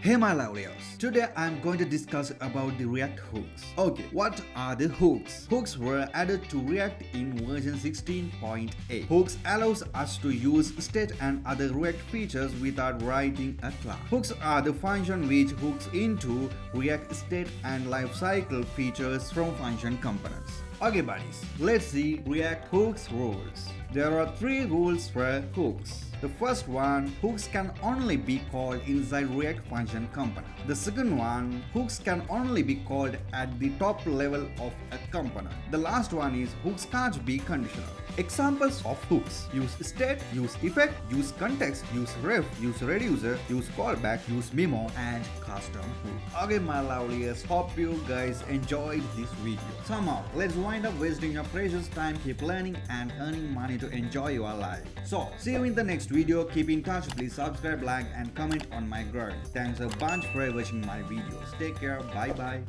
Hey my lovelies, today I'm going to discuss about the React hooks. Okay, what are the hooks? Hooks were added to React in version 16.8. Hooks allows us to use state and other React features without writing a class. Hooks are the function which hooks into React state and lifecycle features from function components. Okay buddies, let's see React hooks rules. There are 3 rules for hooks. The first one, hooks can only be called inside React function component. The second one, hooks can only be called at the top level of a component. The last one is hooks can't be conditional. Examples of hooks: use state, use effect, use context, use ref, use reducer, use callback, use memo, and custom hook. Okay my loveliest, hope you guys enjoyed this video. Somehow, let's wind up wasting your precious time, keep learning and earning money to enjoy your life. So, see you in the next video. Keep in touch, please subscribe, like and comment on my grind. Thanks a bunch for watching my videos. Take care, bye bye.